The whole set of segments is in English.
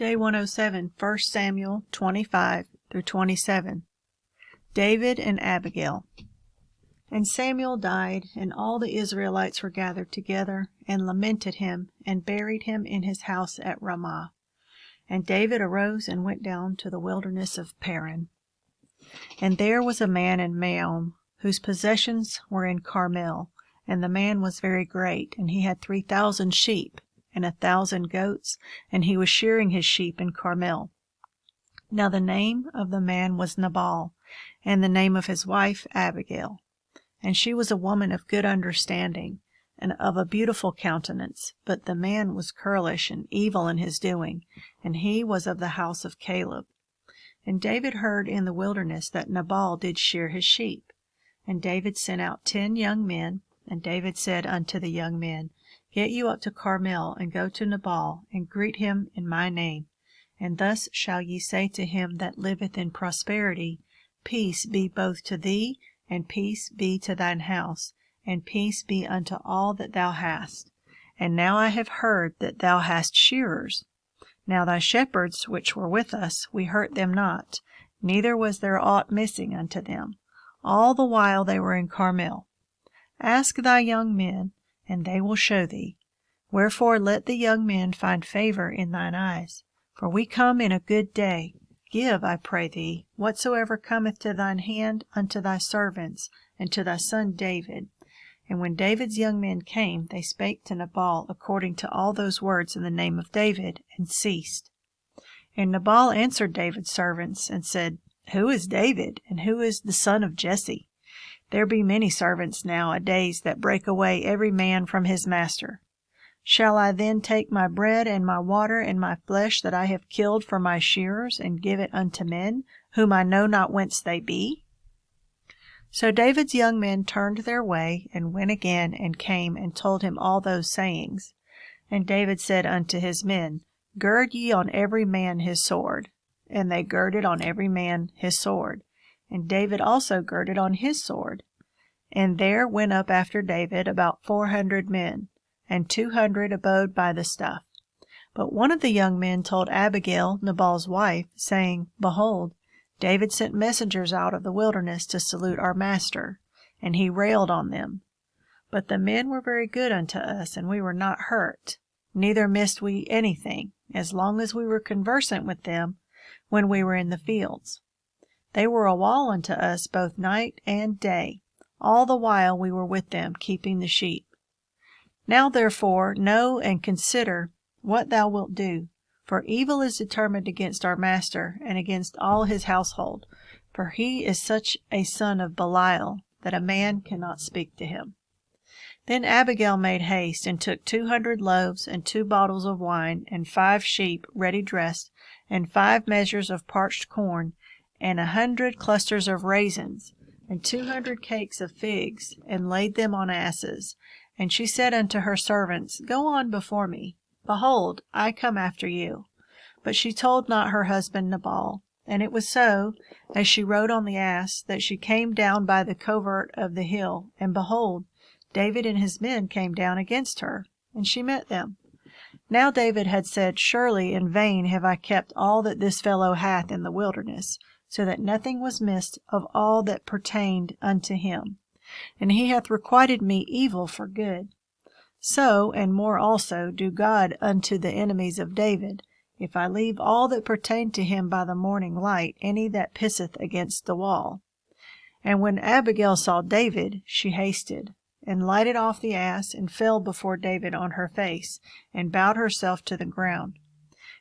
Day 107, 1 Samuel 25 through 27. David and Abigail. And Samuel died, and all the Israelites were gathered together, and lamented him, and buried him in his house at Ramah. And David arose and went down to the wilderness of Paran. And there was a man in Maom, whose possessions were in Carmel, and the man was very great, and he had 3,000 sheep, and 1,000 goats, and he was shearing his sheep in Carmel. Now the name of the man was Nabal, and the name of his wife Abigail. And she was a woman of good understanding, and of a beautiful countenance, but the man was churlish and evil in his doing, and he was of the house of Caleb. And David heard in the wilderness that Nabal did shear his sheep. And David sent out 10 young men, and David said unto the young men, Get you up to Carmel, and go to Nabal, and greet him in my name. And thus shall ye say to him that liveth in prosperity, Peace be both to thee, and peace be to thine house, and peace be unto all that thou hast. And now I have heard that thou hast shearers. Now thy shepherds which were with us, we hurt them not, neither was there aught missing unto them, all the while they were in Carmel. Ask thy young men, and they will show thee. Wherefore let the young men find favor in thine eyes. For we come in a good day. Give, I pray thee, whatsoever cometh to thine hand unto thy servants, and to thy son David. And when David's young men came, they spake to Nabal according to all those words in the name of David, and ceased. And Nabal answered David's servants, and said, Who is David, and who is the son of Jesse? There be many servants nowadays that break away every man from his master. Shall I then take my bread and my water and my flesh that I have killed for my shearers, and give it unto men, whom I know not whence they be? So David's young men turned their way, and went again, and came and told him all those sayings. And David said unto his men, Gird ye on every man his sword. And they girded on every man his sword. And David also girded on his sword. And there went up after David about 400 men, and 200 abode by the stuff. But one of the young men told Abigail, Nabal's wife, saying, Behold, David sent messengers out of the wilderness to salute our master, and he railed on them. But the men were very good unto us, and we were not hurt, neither missed we anything, as long as we were conversant with them when we were in the fields. They were a wall unto us both night and day, all the while we were with them, keeping the sheep. Now therefore know and consider what thou wilt do, for evil is determined against our master, and against all his household, for he is such a son of Belial, that a man cannot speak to him. Then Abigail made haste, and took 200 loaves, and 2 bottles of wine, and 5 sheep ready dressed, and 5 measures of parched corn, and 100 clusters of raisins, and 200 cakes of figs, and laid them on asses. And she said unto her servants, Go on before me. Behold, I come after you. But she told not her husband Nabal. And it was so, as she rode on the ass, that she came down by the covert of the hill, and behold, David and his men came down against her, and she met them. Now David had said, Surely in vain have I kept all that this fellow hath in the wilderness, so that nothing was missed of all that pertained unto him. And he hath requited me evil for good. So, and more also, do God unto the enemies of David, if I leave all that pertained to him by the morning light, any that pisseth against the wall. And when Abigail saw David, she hasted, and lighted off the ass, and fell before David on her face, and bowed herself to the ground,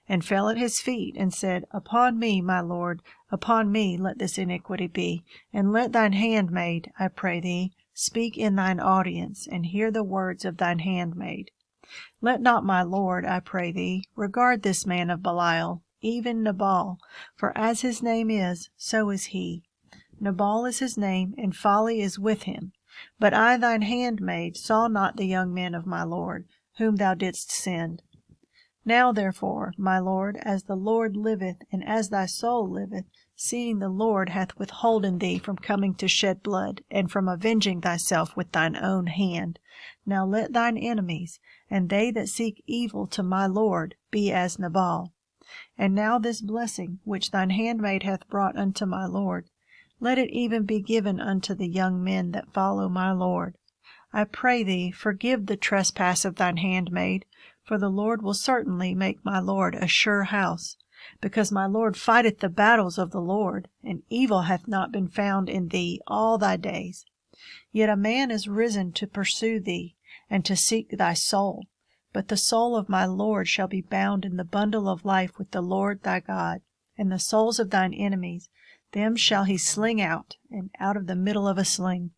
and fell at his feet, and said, Upon me, my lord, upon me let this iniquity be, and let thine handmaid, I pray thee, speak in thine audience, and hear the words of thine handmaid. Let not my lord, I pray thee, regard this man of Belial, even Nabal, for as his name is, so is he. Nabal is his name, and folly is with him. But I, thine handmaid, saw not the young men of my lord, whom thou didst send. Now therefore, my lord, as the Lord liveth, and as thy soul liveth, seeing the Lord hath withholden thee from coming to shed blood, and from avenging thyself with thine own hand, now let thine enemies, and they that seek evil to my lord, be as Nabal. And now this blessing which thine handmaid hath brought unto my lord, let it even be given unto the young men that follow my lord. I pray thee, forgive the trespass of thine handmaid, for the Lord will certainly make my lord a sure house, because my lord fighteth the battles of the Lord, and evil hath not been found in thee all thy days. Yet a man is risen to pursue thee, and to seek thy soul. But the soul of my lord shall be bound in the bundle of life with the Lord thy God, and the souls of thine enemies, them shall he sling out, and out of the middle of a sling.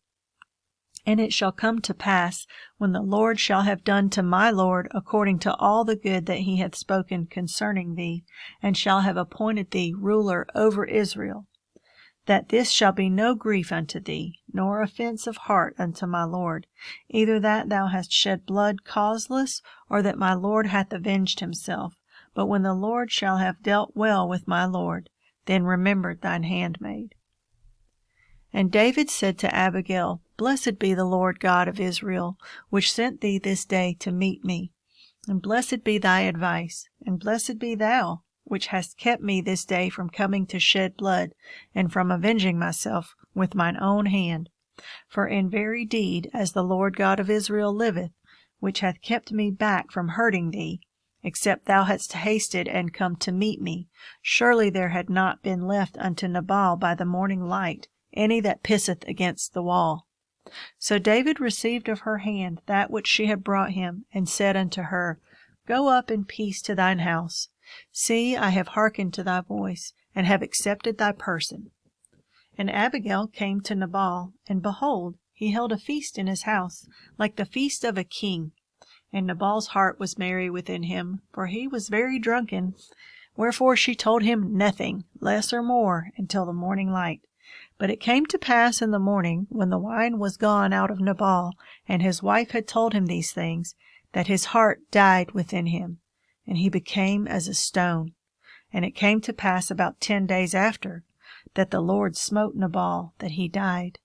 And it shall come to pass, when the Lord shall have done to my lord according to all the good that he hath spoken concerning thee, and shall have appointed thee ruler over Israel, that this shall be no grief unto thee, nor offence of heart unto my lord, either that thou hast shed blood causeless, or that my lord hath avenged himself. But when the Lord shall have dealt well with my lord, then remember thine handmaid. And David said to Abigail, Blessed be the Lord God of Israel, which sent thee this day to meet me. And blessed be thy advice, and blessed be thou, which hast kept me this day from coming to shed blood, and from avenging myself with mine own hand. For in very deed, as the Lord God of Israel liveth, which hath kept me back from hurting thee, except thou hadst hasted and come to meet me, surely there had not been left unto Nabal by the morning light any that pisseth against the wall. So David received of her hand that which she had brought him, and said unto her, Go up in peace to thine house. See, I have hearkened to thy voice, and have accepted thy person. And Abigail came to Nabal, and behold, he held a feast in his house, like the feast of a king. And Nabal's heart was merry within him, for he was very drunken. Wherefore she told him nothing, less or more, until the morning light. But it came to pass in the morning, when the wine was gone out of Nabal, and his wife had told him these things, that his heart died within him, and he became as a stone. And it came to pass about 10 days after, that the Lord smote Nabal, that he died.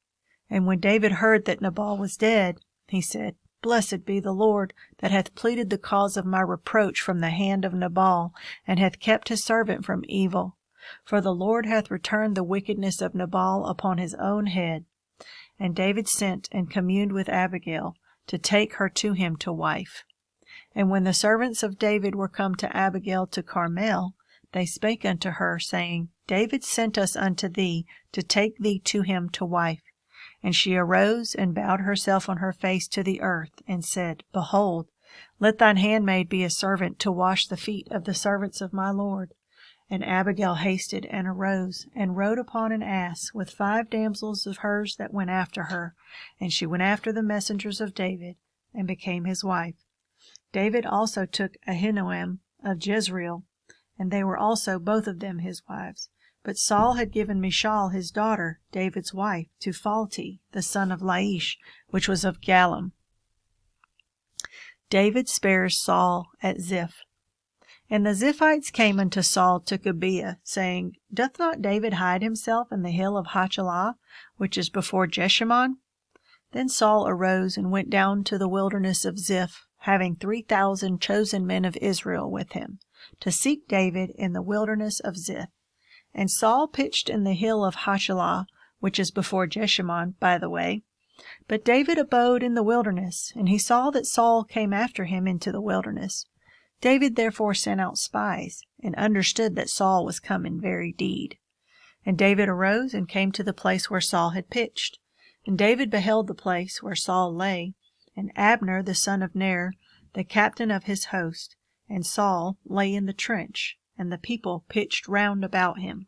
And when David heard that Nabal was dead, he said, Blessed be the Lord, that hath pleaded the cause of my reproach from the hand of Nabal, and hath kept his servant from evil. For the Lord hath returned the wickedness of Nabal upon his own head. And David sent and communed with Abigail, to take her to him to wife. And when the servants of David were come to Abigail to Carmel, they spake unto her, saying, David sent us unto thee, to take thee to him to wife. And she arose, and bowed herself on her face to the earth, and said, Behold, let thine handmaid be a servant to wash the feet of the servants of my lord. And Abigail hasted and arose, and rode upon an ass, with 5 damsels of hers that went after her. And she went after the messengers of David, and became his wife. David also took Ahinoam of Jezreel, and they were also both of them his wives. But Saul had given Michal his daughter, David's wife, to Phalti, the son of Laish, which was of Gallim. David spares Saul at Ziph. And the Ziphites came unto Saul to Gibeah, saying, Doth not David hide himself in the hill of Hachilah, which is before Jeshimon? Then Saul arose and went down to the wilderness of Ziph, having 3,000 chosen men of Israel with him, to seek David in the wilderness of Ziph. And Saul pitched in the hill of Hachilah, which is before Jeshimon, by the way. But David abode in the wilderness, and he saw that Saul came after him into the wilderness. David therefore sent out spies, and understood that Saul was come in very deed. And David arose and came to the place where Saul had pitched. And David beheld the place where Saul lay, and Abner the son of Ner, the captain of his host, and Saul lay in the trench, and the people pitched round about him.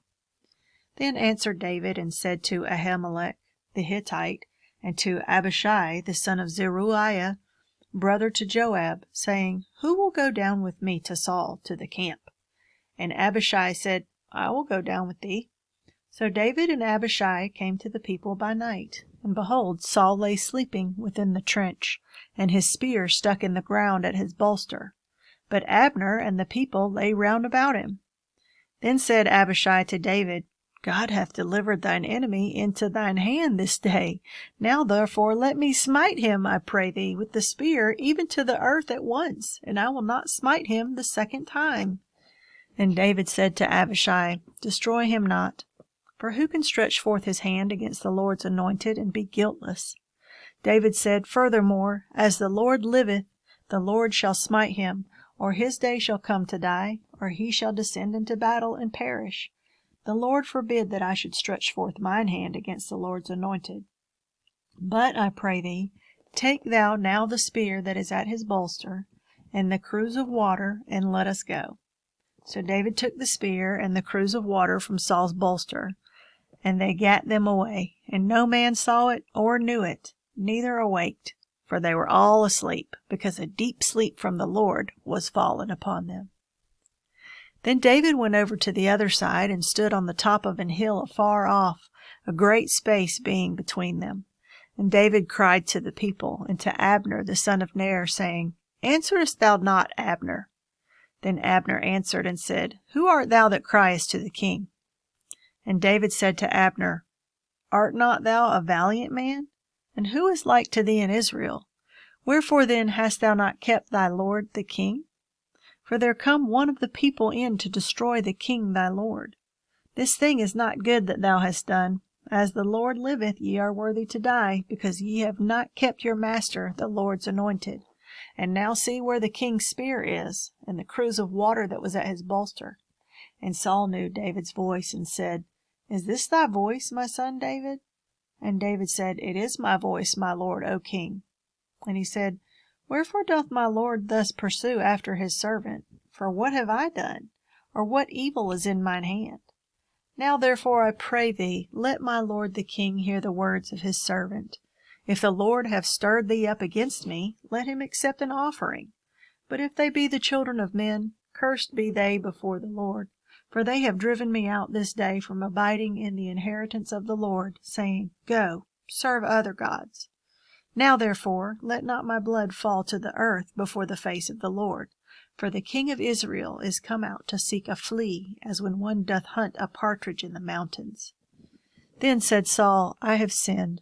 Then answered David and said to Ahimelech the Hittite, and to Abishai the son of Zeruiah, brother to Joab, saying, Who will go down with me to Saul to the camp? And Abishai said, I will go down with thee. So David and Abishai came to the people by night, and behold, Saul lay sleeping within the trench, and his spear stuck in the ground at his bolster. But Abner and the people lay round about him. Then said Abishai to David, God hath delivered thine enemy into thine hand this day. Now therefore let me smite him, I pray thee, with the spear, even to the earth at once, and I will not smite him the second time. And David said to Abishai, Destroy him not. For who can stretch forth his hand against the Lord's anointed and be guiltless? David said, Furthermore, as the Lord liveth, the Lord shall smite him, or his day shall come to die, or he shall descend into battle and perish. The Lord forbid that I should stretch forth mine hand against the Lord's anointed. But, I pray thee, take thou now the spear that is at his bolster, and the cruse of water, and let us go. So David took the spear and the cruse of water from Saul's bolster, and they gat them away, and no man saw it or knew it, neither awaked, for they were all asleep, because a deep sleep from the Lord was fallen upon them. Then David went over to the other side, and stood on the top of an hill afar off, a great space being between them. And David cried to the people, and to Abner the son of Ner, saying, Answerest thou not, Abner? Then Abner answered and said, Who art thou that criest to the king? And David said to Abner, Art not thou a valiant man? And who is like to thee in Israel? Wherefore then hast thou not kept thy lord the king? For there come one of the people in to destroy the king thy lord. This thing is not good that thou hast done. As the Lord liveth, ye are worthy to die, because ye have not kept your master, the Lord's anointed. And now see where the king's spear is, and the cruse of water that was at his bolster. And Saul knew David's voice, and said, Is this thy voice, my son David? And David said, It is my voice, my lord, O king. And he said, Wherefore doth my lord thus pursue after his servant? For what have I done? Or what evil is in mine hand? Now therefore I pray thee, let my lord the king hear the words of his servant. If the Lord have stirred thee up against me, let him accept an offering. But if they be the children of men, cursed be they before the Lord. For they have driven me out this day from abiding in the inheritance of the Lord, saying, Go, serve other gods. Now therefore let not my blood fall to the earth before the face of the Lord. For the king of Israel is come out to seek a flea, as when one doth hunt a partridge in the mountains. Then said Saul, I have sinned.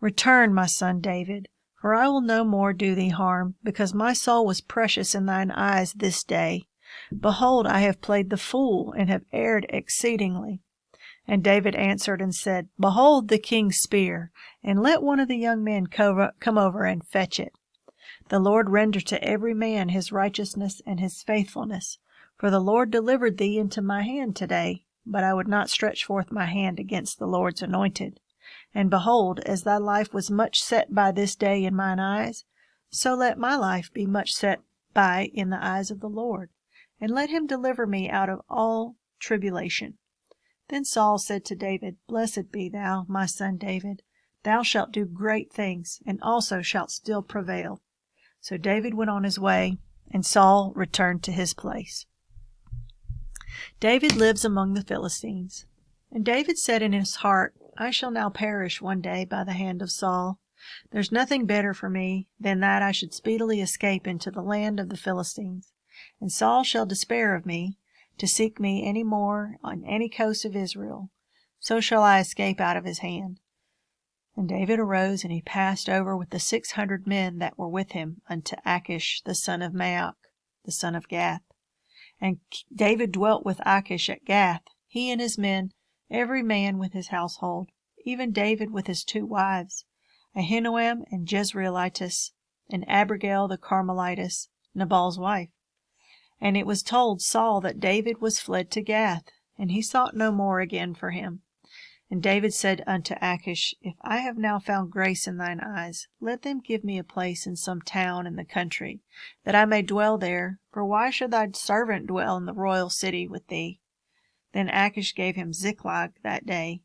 Return, my son David, for I will no more do thee harm, because my soul was precious in thine eyes this day. Behold, I have played the fool, and have erred exceedingly. And David answered and said, Behold the king's spear, and let one of the young men come over and fetch it. The Lord render to every man his righteousness and his faithfulness. For the Lord delivered thee into my hand today, but I would not stretch forth my hand against the Lord's anointed. And behold, as thy life was much set by this day in mine eyes, so let my life be much set by in the eyes of the Lord, and let him deliver me out of all tribulation. Then Saul said to David, Blessed be thou, my son David. Thou shalt do great things, and also shalt still prevail. So David went on his way, and Saul returned to his place. David lives among the Philistines. And David said in his heart, I shall now perish one day by the hand of Saul. There's nothing better for me than that I should speedily escape into the land of the Philistines. And Saul shall despair of me, to seek me any more on any coast of Israel. So shall I escape out of his hand. And David arose, and he passed over with the 600 men that were with him unto Achish the son of Maoch, the son of Gath. And David dwelt with Achish at Gath, he and his men, every man with his household, even David with his 2 wives, Ahinoam and Jezreelitis, and Abigail the Carmelitess, Nabal's wife. And it was told Saul that David was fled to Gath, and he sought no more again for him. And David said unto Achish, If I have now found grace in thine eyes, let them give me a place in some town in the country, that I may dwell there, for why should thy servant dwell in the royal city with thee? Then Achish gave him Ziklag that day.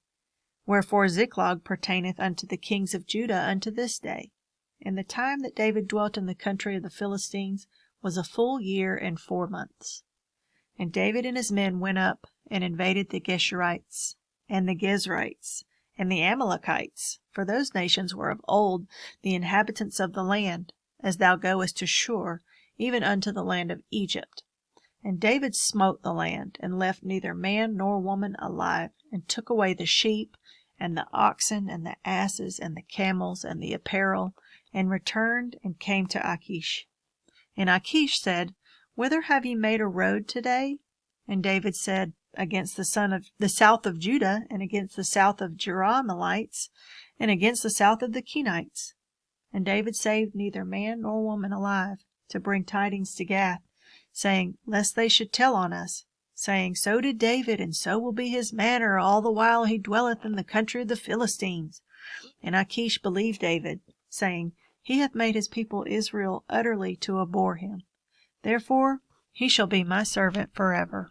Wherefore Ziklag pertaineth unto the kings of Judah unto this day. And the time that David dwelt in the country of the Philistines was a full year and 4 months. And David and his men went up and invaded the Geshurites, and the Gezrites, and the Amalekites, for those nations were of old the inhabitants of the land, as thou goest to Shur, even unto the land of Egypt. And David smote the land, and left neither man nor woman alive, and took away the sheep, and the oxen, and the asses, and the camels, and the apparel, and returned and came to Achish. And Achish said, Whither have ye made a road today? And David said, against the south of Judah, and against the south of Jerahmeelites, and against the south of the Kenites. And David saved neither man nor woman alive, to bring tidings to Gath, saying, lest they should tell on us, saying, so did David, and so will be his manner all the while he dwelleth in the country of the Philistines. And Achish believed David, saying, he hath made his people Israel utterly to abhor him. Therefore he shall be my servant forever.